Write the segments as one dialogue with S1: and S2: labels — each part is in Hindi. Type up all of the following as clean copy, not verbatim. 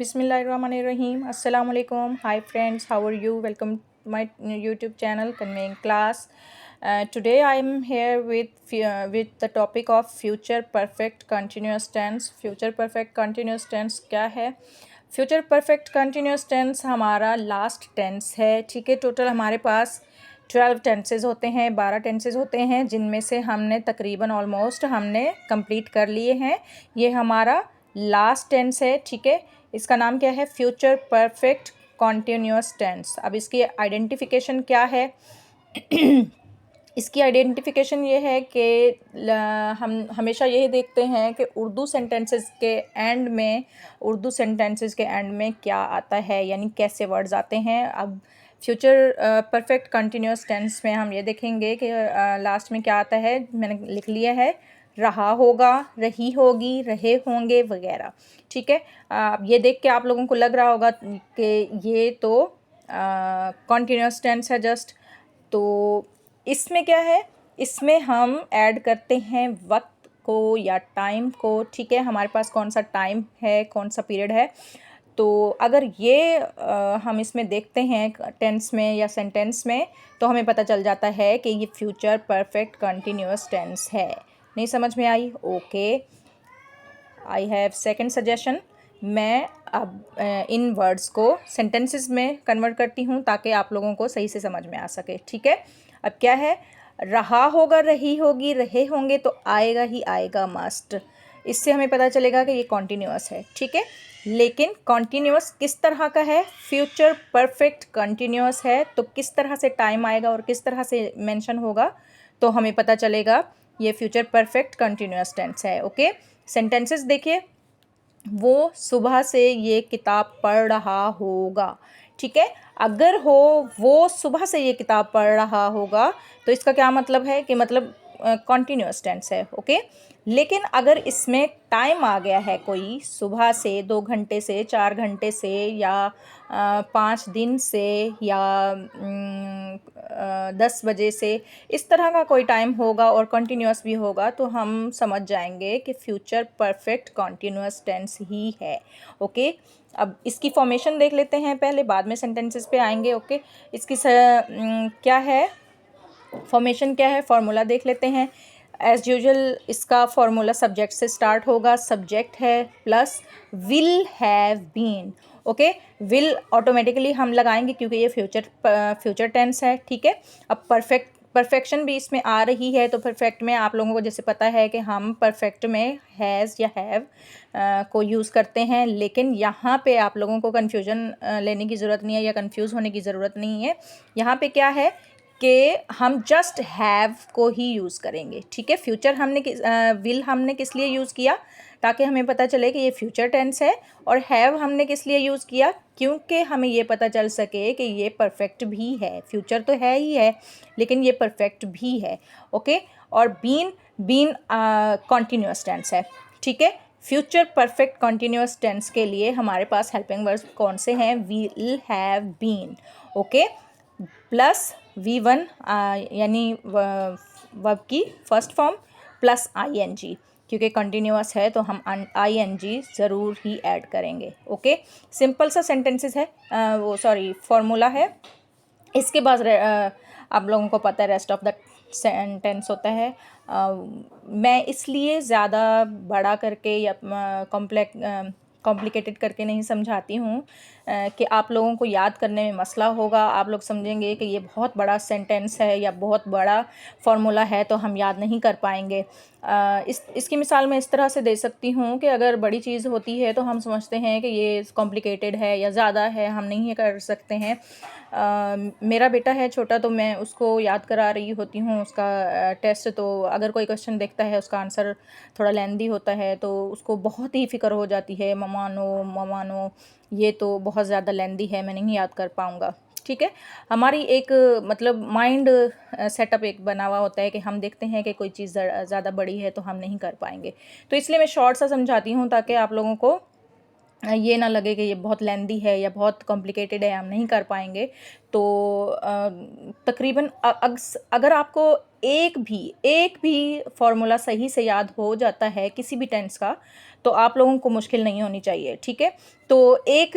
S1: Bismillahirrahmanirrahim. Assalamu alaikum. Hi friends, how are you? Welcome to my YouTube channel Conveying Class. Today I am here with the topic of future perfect continuous tense. Future perfect continuous tense क्या है? फ्यूचर परफेक्ट कंटिन्यूस टेंस हमारा लास्ट टेंस है, ठीक है। टोटल हमारे पास 12 टेंसेज होते हैं, 12 टेंसेज होते हैं, जिनमें से हमने तकरीबन ऑलमोस्ट हमने कंप्लीट कर लिए हैं। ये हमारा लास्ट टेंस है, ठीक है। इसका नाम क्या है? Future perfect continuous tense. अब इसकी आइडेंटिफिकेशन क्या है? इसकी आइडेंटिफिकेशन ये है कि हम हमेशा यही देखते हैं कि उर्दू सेंटेंसेस के एंड में क्या आता है, यानी कैसे वर्ड्स आते हैं। अब फ्यूचर परफेक्ट कंटिन्यूस टेंस में हम ये देखेंगे कि लास्ट में क्या आता है। मैंने लिख लिया है, रहा होगा, रही होगी, रहे होंगे वगैरह, ठीक है। अब ये देख के आप लोगों को लग रहा होगा कि ये तो कॉन्टिन्यूस टेंस है जस्ट। तो इसमें क्या है? इसमें हम ऐड करते हैं वक्त को या टाइम को, ठीक है। हमारे पास कौन सा टाइम है, कौन सा पीरियड है। तो अगर ये हम इसमें देखते हैं टेंस में या सेंटेंस में, तो हमें पता चल जाता है कि ये फ्यूचर परफेक्ट कंटिन्यूस टेंस है। नहीं समझ में आई? Okay, I have second suggestion. मैं अब इन वर्ड्स को सेंटेंसेस में कन्वर्ट करती हूँ ताकि आप लोगों को सही से समझ में आ सके, ठीक है। अब क्या है? रहा होगा, रही होगी, रहे होंगे, तो आएगा ही आएगा मस्ट। इससे हमें पता चलेगा कि ये कॉन्टीन्यूअस है, ठीक है। लेकिन कॉन्टीन्यूअस किस तरह का है? फ्यूचर परफेक्ट कंटिन्यूअस है, तो किस तरह से टाइम आएगा और किस तरह से मेंशन होगा, तो हमें पता चलेगा ये फ्यूचर परफेक्ट कंटिन्यूअस टेंस है। ओके, सेंटेंसेस देखिए। वो सुबह से ये किताब पढ़ रहा होगा, ठीक है। अगर हो वो सुबह से ये किताब पढ़ रहा होगा, तो इसका क्या मतलब है कि मतलब कॉन्टीन्यूअस टेंस है, ओके। लेकिन अगर इसमें टाइम आ गया है कोई, सुबह से, 2 घंटे से, 4 घंटे से, या 5 दिन से, या 10 बजे से, इस तरह का कोई टाइम होगा और कंटिन्यूअस भी होगा, तो हम समझ जाएंगे कि फ्यूचर परफेक्ट कंटिन्यूअस टेंस ही है, ओके। अब इसकी फॉर्मेशन देख लेते हैं पहले, बाद में सेंटेंसेस पे आएंगे, ओके। इसकी क्या है फॉर्मेशन, क्या है फॉर्मूला देख लेते हैं। एज यूजुअल इसका फॉर्मूला सब्जेक्ट से स्टार्ट होगा। सब्जेक्ट है plus will have been, okay. Will automatically हम लगाएंगे क्योंकि ये फ्यूचर टेंस है, ठीक है। अब परफेक्शन भी इसमें आ रही है, तो परफेक्ट में आप लोगों को जैसे पता है कि हम परफेक्ट में हैज़ या हैव को यूज़ करते हैं, लेकिन यहाँ पे आप लोगों को कन्फ्यूजन लेने की ज़रूरत नहीं है या कन्फ्यूज़ होने की ज़रूरत नहीं है। यहाँ पे क्या है कि हम जस्ट हैव को ही यूज़ करेंगे, ठीक है। फ्यूचर विल हमने किस लिए यूज़ किया? ताकि हमें पता चले कि ये फ्यूचर टेंस है। और हैव हमने किस लिए यूज़ किया? क्योंकि हमें ये पता चल सके कि ये परफेक्ट भी है। फ्यूचर तो है ही है, लेकिन ये परफेक्ट भी है, ओके। और बीन कॉन्टीन्यूअस टेंस है, ठीक है। फ्यूचर परफेक्ट कॉन्टीन्यूअस टेंस के लिए हमारे पास हेल्पिंग वर्ब्स कौन से हैं? Will, have, been, okay, plus V1 यानी वर्ब की फर्स्ट फॉर्म, प्लस ING, क्योंकि कंटिन्यूअस है तो हम ING ज़रूर ही ऐड करेंगे, ओके। सिंपल सा सेंटेंसेस है, फॉर्मूला है। इसके बाद आप लोगों को पता है रेस्ट ऑफ द सेंटेंस होता है। मैं इसलिए ज़्यादा बड़ा करके या कॉम्प्लिकेटेड करके नहीं समझाती हूँ कि आप लोगों को याद करने में मसला होगा। आप लोग समझेंगे कि ये बहुत बड़ा सेंटेंस है या बहुत बड़ा फार्मूला है, तो हम याद नहीं कर पाएंगे। इसकी मिसाल मैं इस तरह से दे सकती हूँ कि अगर बड़ी चीज़ होती है तो हम समझते हैं कि ये कॉम्प्लिकेटेड है या ज़्यादा है, हम नहीं कर सकते हैं। मेरा बेटा है छोटा, तो मैं उसको याद करा रही होती हूँ उसका टेस्ट। तो अगर कोई क्वेश्चन देखता है, उसका आंसर थोड़ा लेंदी होता है, तो उसको बहुत ही फ़िक्र हो जाती है, ममा नो ये तो बहुत ज़्यादा लेंदी है, मैं नहीं याद कर पाऊँगा, ठीक है। हमारी एक मतलब माइंड सेटअप एक बना हुआ होता है कि हम देखते हैं कि कोई चीज़ ज़्यादा बड़ी है तो हम नहीं कर पाएंगे। तो इसलिए मैं शॉर्ट सा समझाती हूँ ताकि आप लोगों को ये ना लगे कि ये बहुत लेंदी है या बहुत कॉम्प्लिकेटेड है, हम नहीं कर पाएंगे। तो तकरीबन अगर आपको एक भी फॉर्मूला सही से याद हो जाता है किसी भी टेंस का, तो आप लोगों को मुश्किल नहीं होनी चाहिए, ठीक है। तो एक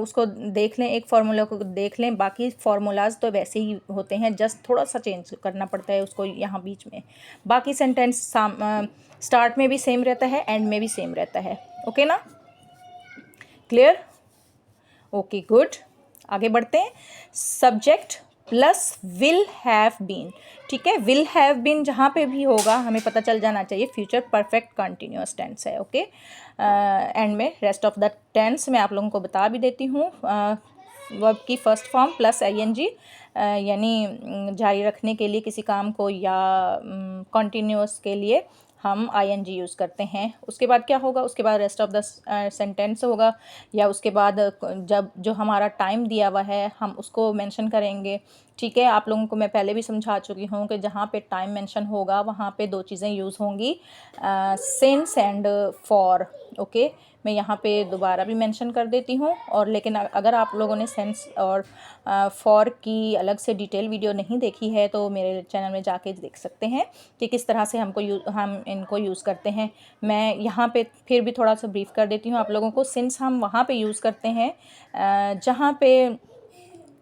S1: उसको देख लें, एक फार्मूला को देख लें, बाकी फार्मूलाज तो वैसे ही होते हैं, जस्ट थोड़ा सा चेंज करना पड़ता है उसको यहाँ बीच में। बाकी सेंटेंस स्टार्ट में भी सेम रहता है, एंड में भी सेम रहता है। ओके ना, क्लियर? ओके गुड, आगे बढ़ते हैं। Subject plus will have been, ठीक है। विल हैव बीन जहाँ पे भी होगा हमें पता चल जाना चाहिए फ्यूचर परफेक्ट कंटिन्यूअस टेंस है। ओके, एंड में रेस्ट ऑफ द टेंस मैं आप लोगों को बता भी देती हूँ। वर्ब की फर्स्ट फॉर्म प्लस आईएनजी, यानी जारी रखने के लिए किसी काम को, या कंटिन्यूअस के लिए हम आईएनजी यूज़ करते हैं। उसके बाद क्या होगा, उसके बाद रेस्ट ऑफ द सेंटेंस होगा, या उसके बाद जब जो हमारा टाइम दिया हुआ है हम उसको मेंशन करेंगे, ठीक है। आप लोगों को मैं पहले भी समझा चुकी हूँ कि जहाँ पे टाइम मेंशन होगा वहाँ पे दो चीज़ें यूज़ होंगी, सिंस एंड फॉर। ओके, मैं यहाँ पे दोबारा भी मेंशन कर देती हूँ। और लेकिन अगर आप लोगों ने सेंस और फॉर की अलग से डिटेल वीडियो नहीं देखी है तो मेरे चैनल में जाके देख सकते हैं कि किस तरह से हम इनको यूज़ करते हैं। मैं यहाँ पे फिर भी थोड़ा सा ब्रीफ कर देती हूँ आप लोगों को। सिंस हम वहाँ पे यूज़ करते हैं जहाँ पे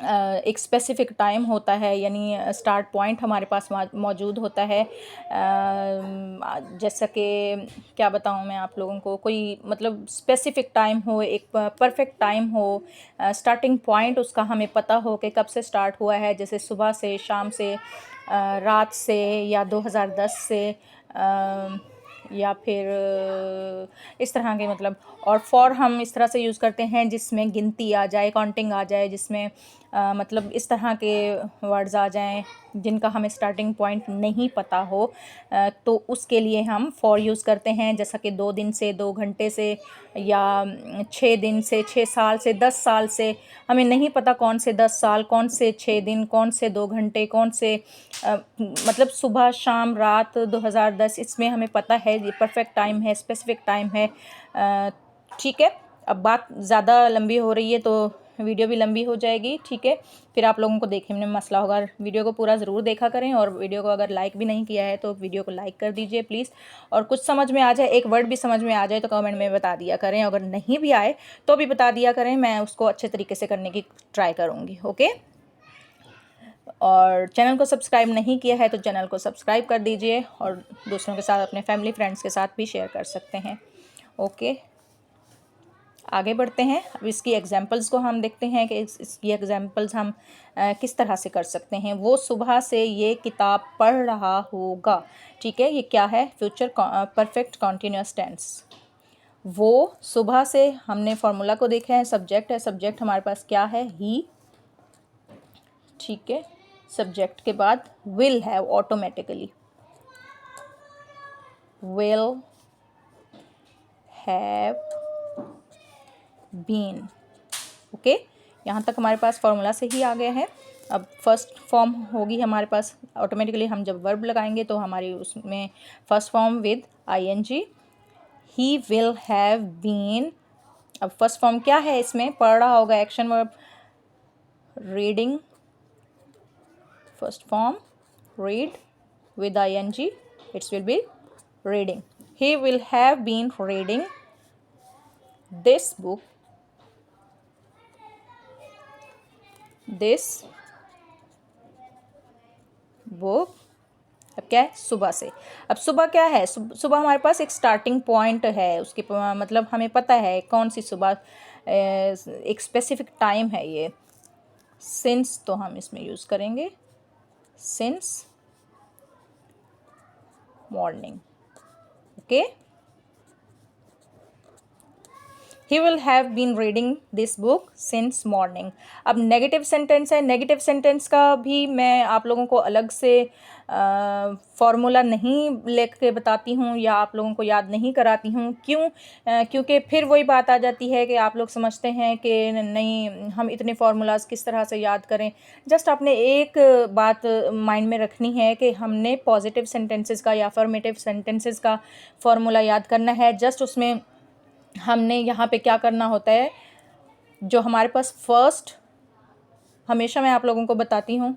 S1: एक स्पेसिफ़िक टाइम होता है, यानी स्टार्ट पॉइंट हमारे पास मौजूद होता है। जैसा कि क्या बताऊँ मैं आप लोगों को, कोई मतलब स्पेसिफ़िक टाइम हो, एक परफेक्ट टाइम हो, स्टार्टिंग पॉइंट उसका हमें पता हो कि कब से स्टार्ट हुआ है, जैसे सुबह से, शाम से, रात से, या 2010 से, या फिर इस तरह के मतलब। और फॉर हम इस तरह से यूज़ करते हैं जिसमें गिनती आ जाए, काउंटिंग आ जाए, जिसमें मतलब इस तरह के वर्ड्स आ जाएं जिनका हमें स्टार्टिंग पॉइंट नहीं पता हो, तो उसके लिए हम फॉर यूज़ करते हैं। जैसा कि 2 दिन से, 2 घंटे से, या 6 दिन से, 6 साल से, 10 साल से। हमें नहीं पता कौन से 10 साल, कौन से 6 दिन, कौन से 2 घंटे, कौन से मतलब सुबह, शाम, रात, 2010, इसमें हमें पता है ये परफेक्ट टाइम है, स्पेसिफिक टाइम है, ठीक है। अब बात ज़्यादा लंबी हो रही है तो वीडियो भी लंबी हो जाएगी, ठीक है। फिर आप लोगों को देखने में मसला होगा। वीडियो को पूरा ज़रूर देखा करें, और वीडियो को अगर लाइक भी नहीं किया है तो वीडियो को लाइक कर दीजिए प्लीज़। और कुछ समझ में आ जाए, एक वर्ड भी समझ में आ जाए तो कमेंट में बता दिया करें। अगर नहीं भी आए तो भी बता दिया करें, मैं उसको अच्छे तरीके से करने की ट्राई करूँगी। ओके, और चैनल को सब्सक्राइब नहीं किया है तो चैनल को सब्सक्राइब कर दीजिए, और दूसरों के साथ, अपने फैमिली फ्रेंड्स के साथ भी शेयर कर सकते हैं। ओके, आगे बढ़ते हैं। अब इसकी एग्जांपल्स को हम देखते हैं कि इसकी एग्जांपल्स हम किस तरह से कर सकते हैं। वो सुबह से ये किताब पढ़ रहा होगा, ठीक है। ये क्या है, फ्यूचर परफेक्ट कंटिन्यूअस टेंस। वो सुबह से, हमने फार्मूला को देखा है, सब्जेक्ट है, सब्जेक्ट हमारे पास क्या है, ही, ठीक है। सब्जेक्ट के बाद will have, automatically will have been. Okay, यहाँ तक हमारे पास फार्मूला से ही आ गया है। अब फर्स्ट फॉर्म होगी हमारे पास ऑटोमेटिकली, हम जब वर्ब लगाएंगे तो हमारी उसमें फर्स्ट फॉर्म विद आईएनजी, ही विल हैव बीन। अब फर्स्ट फॉर्म क्या है, इसमें पढ़ रहा होगा, action verb, reading, first form read with ing, it will be reading. He will have been reading this book, अब क्या है, सुबह से। अब सुबह क्या है, सुबह हमारे पास एक स्टार्टिंग पॉइंट है, उसके मतलब हमें पता है कौन सी सुबह, एक स्पेसिफिक टाइम है ये। सिंस तो हम इसमें यूज़ करेंगे, since morning. Okay, he will have been reading this book since morning. अब नेगेटिव सेंटेंस है, नेगेटिव सेंटेंस का भी मैं आप लोगों को अलग से फॉर्मूला नहीं लिख के बताती हूँ, या आप लोगों को याद नहीं कराती हूँ। क्यों? क्योंकि फिर वही बात आ जाती है कि आप लोग समझते हैं कि नहीं, हम इतने फार्मूलाज किस तरह से याद करें। जस्ट आपने एक बात माइंड में रखनी है कि हमने पॉजिटिव सेंटेंसेस का या अफर्मेटिव सेंटेंसेस का फार्मूला याद करना है। जस्ट उसमें हमने यहाँ पे क्या करना होता है, जो हमारे पास फर्स्ट, हमेशा मैं आप लोगों को बताती हूँ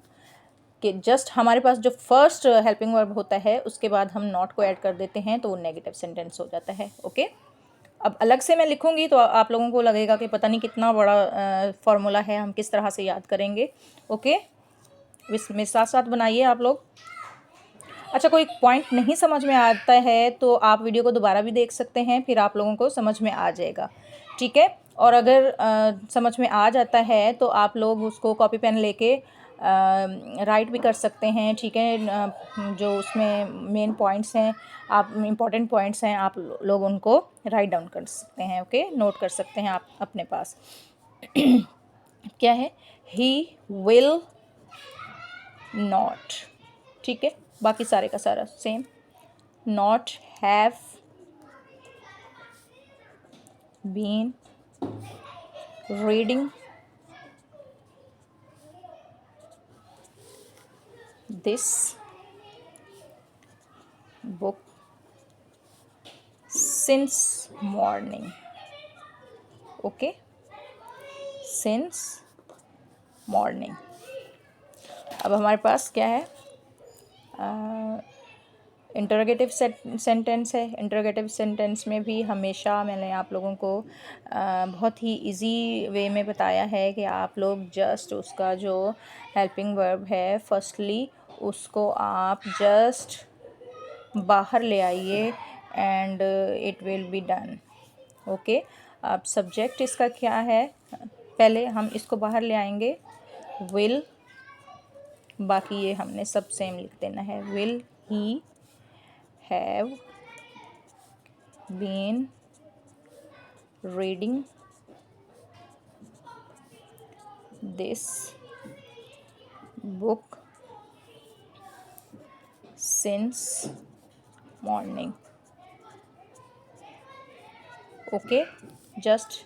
S1: कि जस्ट हमारे पास जो फर्स्ट हेल्पिंग वर्ब होता है उसके बाद हम नॉट को ऐड कर देते हैं तो वो नेगेटिव सेंटेंस हो जाता है। ओके, अब अलग से मैं लिखूंगी तो आप लोगों को लगेगा कि पता नहीं कितना बड़ा फॉर्मूला है, हम किस तरह से याद करेंगे। ओके, इसमें साथ साथ बनाइए आप लोग। अच्छा, कोई पॉइंट नहीं समझ में आता है तो आप वीडियो को दोबारा भी देख सकते हैं, फिर आप लोगों को समझ में आ जाएगा। ठीक है, और अगर समझ में आ जाता है तो आप लोग उसको कॉपी पेन लेके राइट भी कर सकते हैं। ठीक है, जो उसमें मेन पॉइंट्स हैं, आप इम्पॉर्टेंट पॉइंट्स हैं, आप लोग उनको राइट डाउन कर सकते हैं। ओके, नोट कर सकते हैं आप अपने पास। क्या है? He will not. ठीक है, बाकी सारे का सारा same. Not have been reading this book since morning. Okay, since morning. अब हमारे पास क्या है? इंटरोगेटिव सेंटेंस है। इंटरोगेटिव सेंटेंस में भी हमेशा मैंने आप लोगों को बहुत ही इजी वे में बताया है कि आप लोग जस्ट उसका जो हेल्पिंग वर्ब है फर्स्टली उसको आप जस्ट बाहर ले आइए and it will be done. Okay, अब सब्जेक्ट इसका क्या है? पहले हम इसको बाहर ले आएंगे, विल, बाकी ये हमने सब सेम लिख देना है। Will he have been reading this book since morning. Okay, just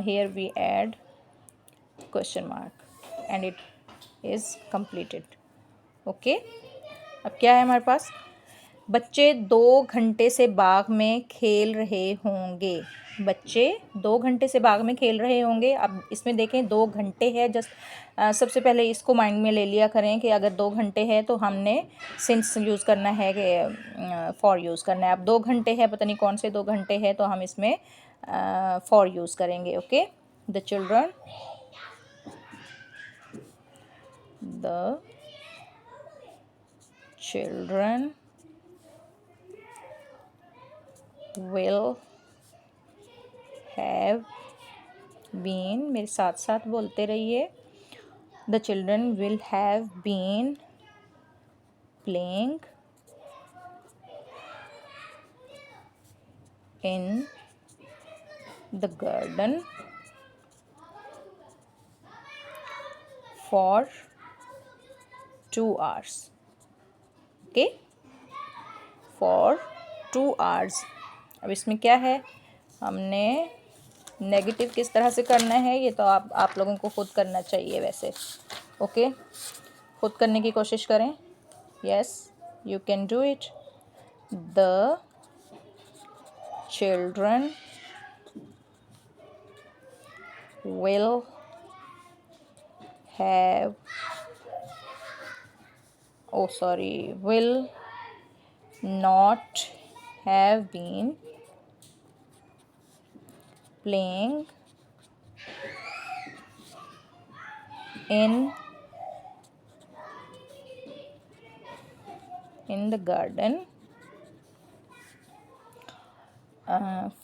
S1: here we add question mark and it is completed. Okay, अब क्या है हमारे पास? बच्चे 2 घंटे से बाग में खेल रहे होंगे। बच्चे 2 घंटे से बाग में खेल रहे होंगे। अब इसमें देखें 2 घंटे है, जस्ट सबसे पहले इसको माइंड में ले लिया करें कि अगर 2 घंटे है तो हमने सिंस यूज़ करना है कि फॉर यूज़ करना है। अब 2 घंटे है, पता नहीं कौन से 2 घंटे है, तो हम इसमें फॉर यूज़ करेंगे। Okay, the children will have been, मेरे साथ साथ बोलते रहिए, the children will have been playing in the garden for 2 hours. Okay, for 2 hours. अब इसमें क्या है? हमने नेगेटिव किस तरह से करना है ये तो आप लोगों को खुद करना चाहिए वैसे। ओके, खुद करने की कोशिश करें। Yes, you can do it. The children will have will not have been playing in the garden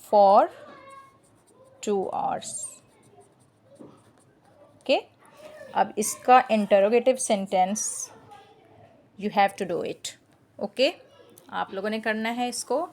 S1: for 2 hours. Okay, अब इसका interrogative sentence you have to do it. Okay, आप लोगों ने करना है इसको,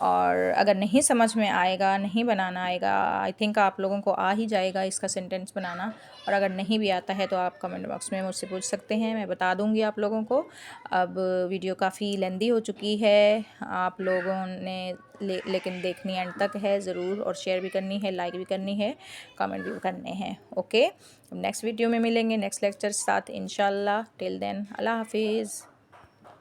S1: और अगर नहीं समझ में आएगा, नहीं बनाना आएगा, आई थिंक आप लोगों को आ ही जाएगा इसका सेंटेंस बनाना, और अगर नहीं भी आता है तो आप कमेंट बॉक्स में मुझसे पूछ सकते हैं, मैं बता दूंगी आप लोगों को। अब वीडियो काफ़ी लेंदी हो चुकी है, आप लोगों ने लेकिन देखनी एंड तक है ज़रूर, और शेयर भी करनी है, लाइक भी करनी है, कमेंट भी करने हैं। ओके, नेक्स्ट वीडियो में मिलेंगे नेक्स्ट लेक्चर साथ इंशाल्लाह। टिल देन, अल्लाह हाफिज़।